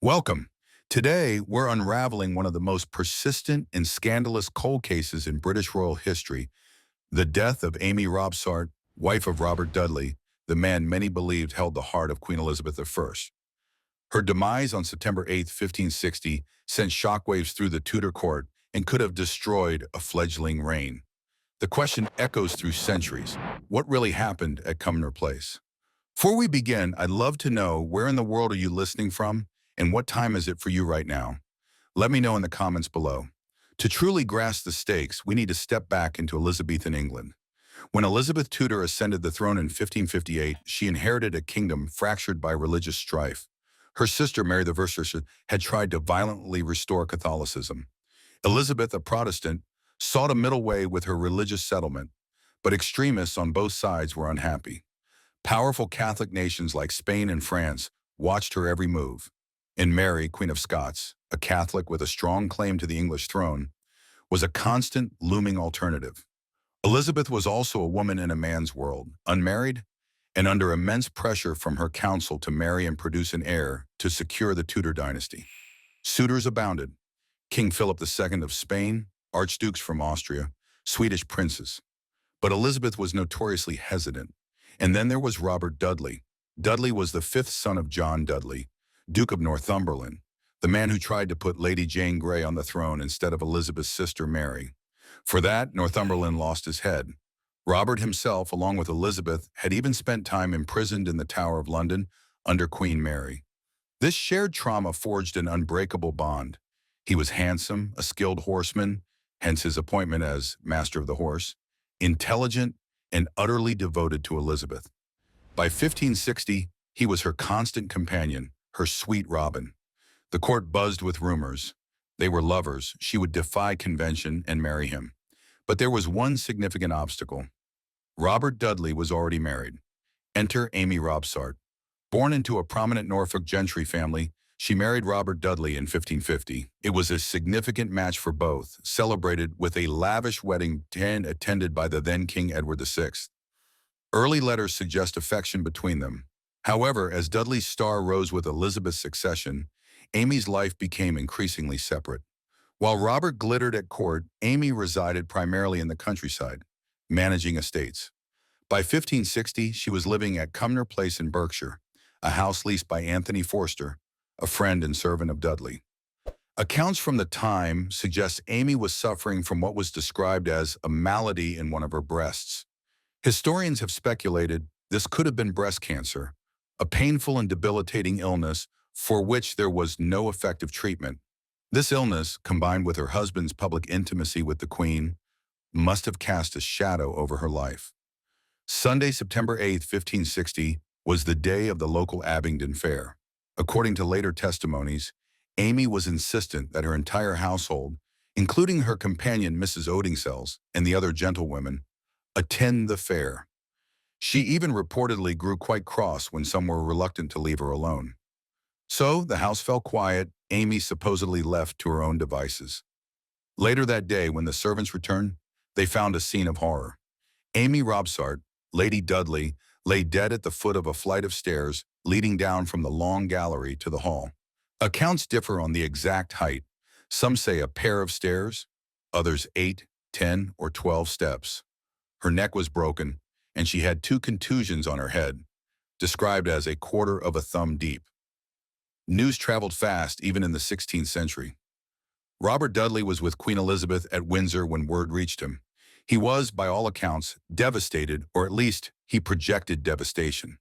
Welcome. Today, we're unraveling one of the most persistent and scandalous cold cases in British royal history, the death of Amy Robsart, wife of Robert Dudley, the man many believed held the heart of Queen Elizabeth I. Her demise on September 8, 1560, sent shockwaves through the Tudor court and could have destroyed a fledgling reign. The question echoes through centuries. What really happened at Cumnor Place? Before we begin, I'd love to know, where in the world are you listening from, and what time is it for you right now? Let me know in the comments below. To truly grasp the stakes, we need to step back into Elizabethan England. When Elizabeth Tudor ascended the throne in 1558, she inherited a kingdom fractured by religious strife. Her sister, Mary I, had tried to violently restore Catholicism. Elizabeth, a Protestant, sought a middle way with her religious settlement, but extremists on both sides were unhappy. Powerful Catholic nations like Spain and France watched her every move. And Mary, Queen of Scots, a Catholic with a strong claim to the English throne, was a constant, looming alternative. Elizabeth was also a woman in a man's world, unmarried, and under immense pressure from her council to marry and produce an heir to secure the Tudor dynasty. Suitors abounded: King Philip II of Spain, archdukes from Austria, Swedish princes. But Elizabeth was notoriously hesitant. And then there was Robert Dudley. Dudley was the fifth son of John Dudley, Duke of Northumberland, the man who tried to put Lady Jane Grey on the throne instead of Elizabeth's sister Mary. For that, Northumberland lost his head. Robert himself, along with Elizabeth, had even spent time imprisoned in the Tower of London under Queen Mary. This shared trauma forged an unbreakable bond. He was handsome, a skilled horseman, hence his appointment as Master of the Horse, intelligent, and utterly devoted to Elizabeth. By 1560, he was her constant companion, her sweet Robin. The court buzzed with rumors. They were lovers. She would defy convention and marry him. But there was one significant obstacle. Robert Dudley was already married. Enter Amy Robsart. Born into a prominent Norfolk gentry family, she married Robert Dudley in 1550. It was a significant match for both, celebrated with a lavish wedding attended by the then King Edward VI. Early letters suggest affection between them. However, as Dudley's star rose with Elizabeth's succession, Amy's life became increasingly separate. While Robert glittered at court, Amy resided primarily in the countryside, managing estates. By 1560, she was living at Cumnor Place in Berkshire, a house leased by Anthony Forster, a friend and servant of Dudley. Accounts from the time suggest Amy was suffering from what was described as a malady in one of her breasts. Historians have speculated this could have been breast cancer, a painful and debilitating illness for which there was no effective treatment. This illness, combined with her husband's public intimacy with the Queen, must have cast a shadow over her life. Sunday, September 8, 1560, was the day of the local Abingdon Fair. According to later testimonies, Amy was insistent that her entire household, including her companion Mrs. Odingsells and the other gentlewomen, attend the fair. She even reportedly grew quite cross when some were reluctant to leave her alone. So the house fell quiet. Amy supposedly left to her own devices. Later that day, when the servants returned, they found a scene of horror. Amy Robsart, Lady Dudley, lay dead at the foot of a flight of stairs leading down from the long gallery to the hall. Accounts differ on the exact height. Some say a pair of stairs, others 8, 10, or 12 steps. Her neck was broken, and she had 2 contusions on her head, described as a quarter of a thumb deep. News traveled fast, even in the 16th century. Robert Dudley was with Queen Elizabeth at Windsor when word reached him. He was, by all accounts, devastated, or at least he projected devastation.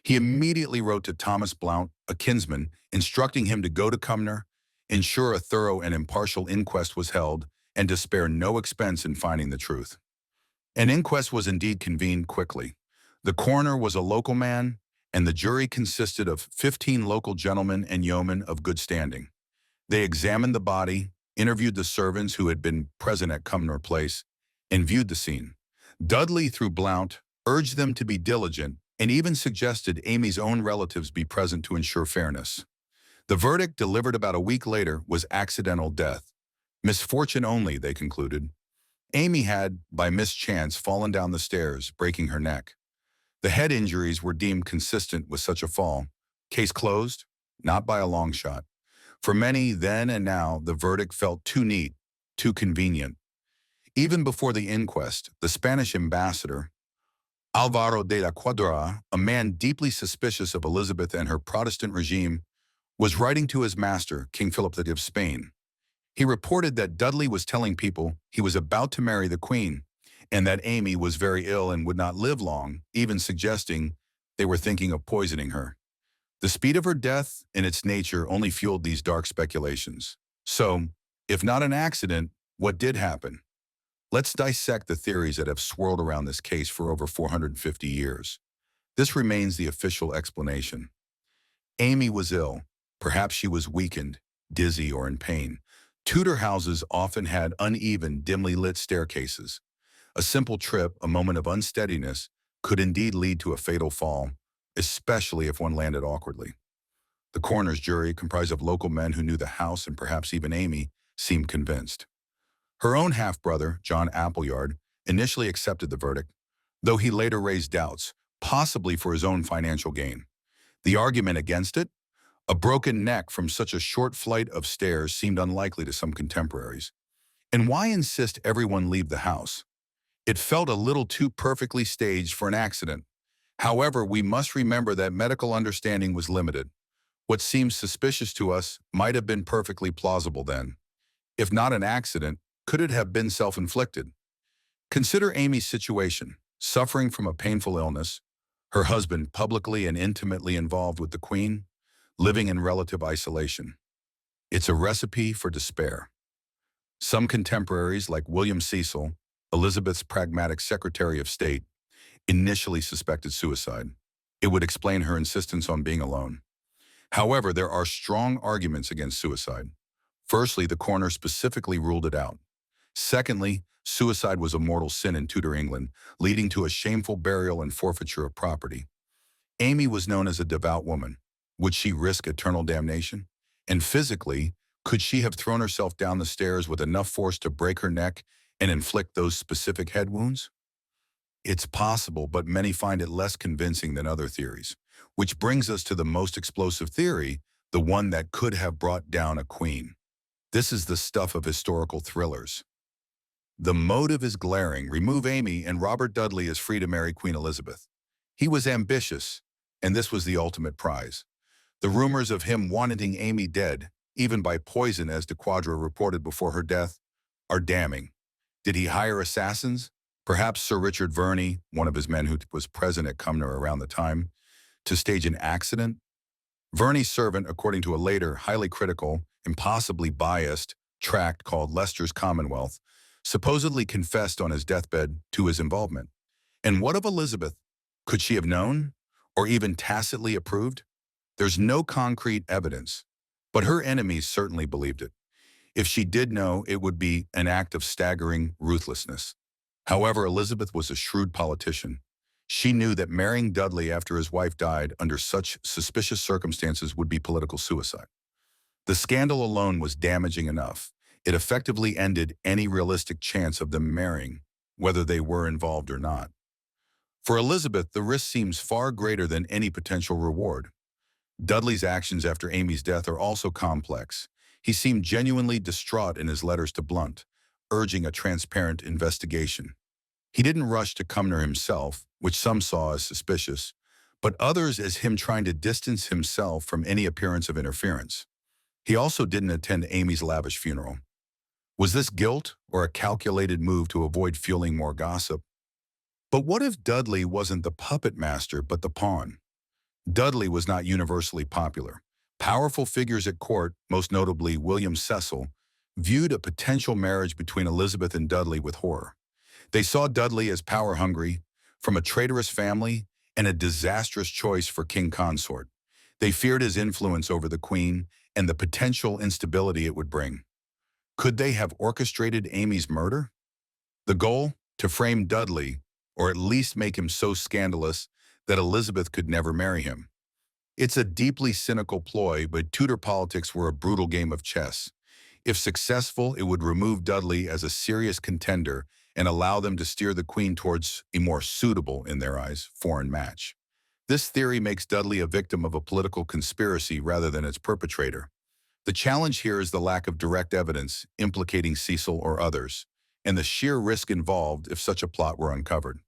He immediately wrote to Thomas Blount, a kinsman, instructing him to go to Cumnor, ensure a thorough and impartial inquest was held, and to spare no expense in finding the truth. An inquest was indeed convened quickly. The coroner was a local man, and the jury consisted of 15 local gentlemen and yeomen of good standing. They examined the body, interviewed the servants who had been present at Cumnor Place, and viewed the scene. Dudley, through Blount, urged them to be diligent and even suggested Amy's own relatives be present to ensure fairness. The verdict, delivered about a week later, was accidental death. Misfortune only, they concluded. Amy had, by mischance, fallen down the stairs, breaking her neck. The head injuries were deemed consistent with such a fall. Case closed? Not by a long shot. For many, then and now, the verdict felt too neat, too convenient. Even before the inquest, the Spanish ambassador, Alvaro de la Cuadra, a man deeply suspicious of Elizabeth and her Protestant regime, was writing to his master, King Philip II of Spain. He reported that Dudley was telling people he was about to marry the Queen, and that Amy was very ill and would not live long, even suggesting they were thinking of poisoning her. The speed of her death and its nature only fueled these dark speculations. So, if not an accident, what did happen? Let's dissect the theories that have swirled around this case for over 450 years. This remains the official explanation. Amy was ill. Perhaps she was weakened, dizzy, or in pain. Tudor houses often had uneven, dimly lit staircases. A simple trip, a moment of unsteadiness, could indeed lead to a fatal fall, especially if one landed awkwardly. The coroner's jury, comprised of local men who knew the house and perhaps even Amy, seemed convinced. Her own half-brother, John Appleyard, initially accepted the verdict, though he later raised doubts, possibly for his own financial gain. The argument against it? A broken neck from such a short flight of stairs seemed unlikely to some contemporaries. And why insist everyone leave the house? It felt a little too perfectly staged for an accident. However, we must remember that medical understanding was limited. What seems suspicious to us might have been perfectly plausible then. If not an accident, could it have been self-inflicted? Consider Amy's situation, suffering from a painful illness, her husband publicly and intimately involved with the Queen, living in relative isolation. It's a recipe for despair. Some contemporaries, like William Cecil, Elizabeth's pragmatic Secretary of State, initially suspected suicide. It would explain her insistence on being alone. However, there are strong arguments against suicide. Firstly, the coroner specifically ruled it out. Secondly, suicide was a mortal sin in Tudor England, leading to a shameful burial and forfeiture of property. Amy was known as a devout woman. Would she risk eternal damnation? And physically, could she have thrown herself down the stairs with enough force to break her neck and inflict those specific head wounds? It's possible, but many find it less convincing than other theories. Which brings us to the most explosive theory, the one that could have brought down a queen. This is the stuff of historical thrillers. The motive is glaring. Remove Amy and Robert Dudley is free to marry Queen Elizabeth. He was ambitious, and this was the ultimate prize. The rumors of him wanting Amy dead, even by poison as de Quadra reported before her death, are damning. Did he hire assassins? Perhaps Sir Richard Verney, one of his men who was present at Cumnor around the time, to stage an accident? Verney's servant, according to a later, highly critical, impossibly biased tract called Leicester's Commonwealth, supposedly confessed on his deathbed to his involvement. And what of Elizabeth? Could she have known, or even tacitly approved? There's no concrete evidence, but her enemies certainly believed it. If she did know, it would be an act of staggering ruthlessness. However, Elizabeth was a shrewd politician. She knew that marrying Dudley after his wife died under such suspicious circumstances would be political suicide. The scandal alone was damaging enough. It effectively ended any realistic chance of them marrying, whether they were involved or not. For Elizabeth, the risk seems far greater than any potential reward. Dudley's actions after Amy's death are also complex. He seemed genuinely distraught in his letters to Blunt, urging a transparent investigation. He didn't rush to Cumnor himself, which some saw as suspicious, but others as him trying to distance himself from any appearance of interference. He also didn't attend Amy's lavish funeral. Was this guilt or a calculated move to avoid fueling more gossip? But what if Dudley wasn't the puppet master but the pawn? Dudley was not universally popular. Powerful figures at court, most notably William Cecil, viewed a potential marriage between Elizabeth and Dudley with horror. They saw Dudley as power-hungry, from a traitorous family, and a disastrous choice for king consort. They feared his influence over the Queen and the potential instability it would bring. Could they have orchestrated Amy's murder? The goal? To frame Dudley, or at least make him so scandalous that Elizabeth could never marry him. It's a deeply cynical ploy, but Tudor politics were a brutal game of chess. If successful, it would remove Dudley as a serious contender and allow them to steer the Queen towards a more suitable, in their eyes, foreign match. This theory makes Dudley a victim of a political conspiracy rather than its perpetrator. The challenge here is the lack of direct evidence implicating Cecil or others, and the sheer risk involved if such a plot were uncovered.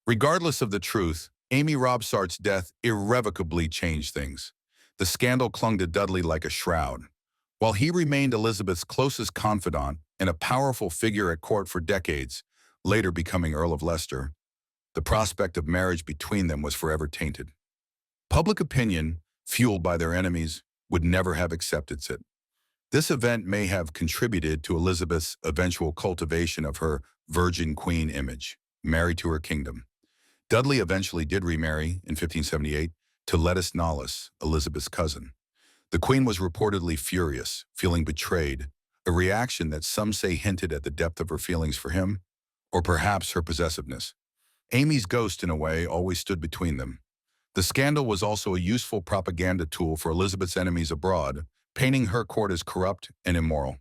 Regardless of the truth, Amy Robsart's death irrevocably changed things. The scandal clung to Dudley like a shroud. While he remained Elizabeth's closest confidant and a powerful figure at court for decades, later becoming Earl of Leicester, the prospect of marriage between them was forever tainted. Public opinion, fueled by their enemies, would never have accepted it. This event may have contributed to Elizabeth's eventual cultivation of her virgin queen image, married to her kingdom. Dudley eventually did remarry in 1578 to Lettice Knollys, Elizabeth's cousin. The queen was reportedly furious, feeling betrayed, a reaction that some say hinted at the depth of her feelings for him, or perhaps her possessiveness. Amy's ghost, in a way, always stood between them. The scandal was also a useful propaganda tool for Elizabeth's enemies abroad, painting her court as corrupt and immoral.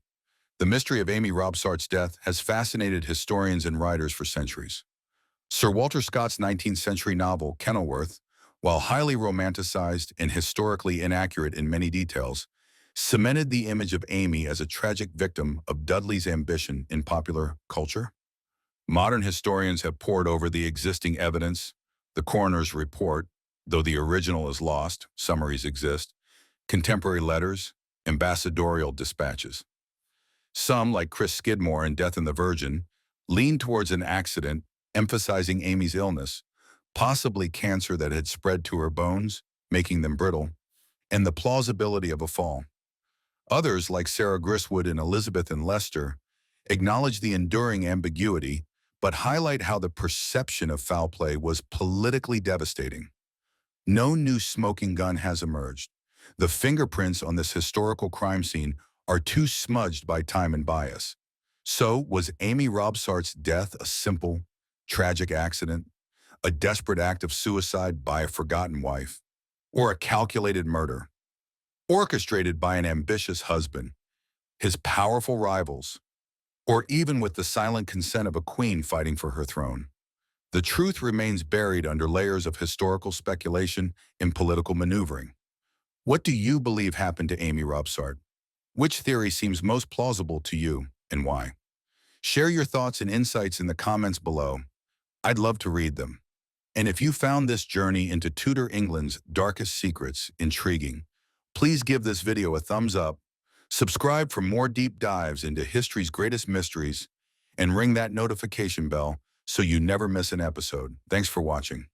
The mystery of Amy Robsart's death has fascinated historians and writers for centuries. Sir Walter Scott's 19th century novel, Kenilworth, while highly romanticized and historically inaccurate in many details, cemented the image of Amy as a tragic victim of Dudley's ambition in popular culture. Modern historians have pored over the existing evidence, the coroner's report, though the original is lost, summaries exist, contemporary letters, ambassadorial dispatches. Some, like Chris Skidmore in Death and the Virgin, lean towards an accident, emphasizing Amy's illness, possibly cancer that had spread to her bones, making them brittle, and the plausibility of a fall. Others, like Sarah Griswold in Elizabethan Leicester, acknowledge the enduring ambiguity, but highlight how the perception of foul play was politically devastating. No new smoking gun has emerged. The fingerprints on this historical crime scene are too smudged by time and bias. So, was Amy Robsart's death a simple, tragic accident, a desperate act of suicide by a forgotten wife, or a calculated murder, orchestrated by an ambitious husband, his powerful rivals, or even with the silent consent of a queen fighting for her throne? The truth remains buried under layers of historical speculation and political maneuvering. What do you believe happened to Amy Robsart? Which theory seems most plausible to you, and why? Share your thoughts and insights in the comments below. I'd love to read them. And if you found this journey into Tudor England's darkest secrets intriguing, please give this video a thumbs up, subscribe for more deep dives into history's greatest mysteries, and ring that notification bell so you never miss an episode. Thanks for watching.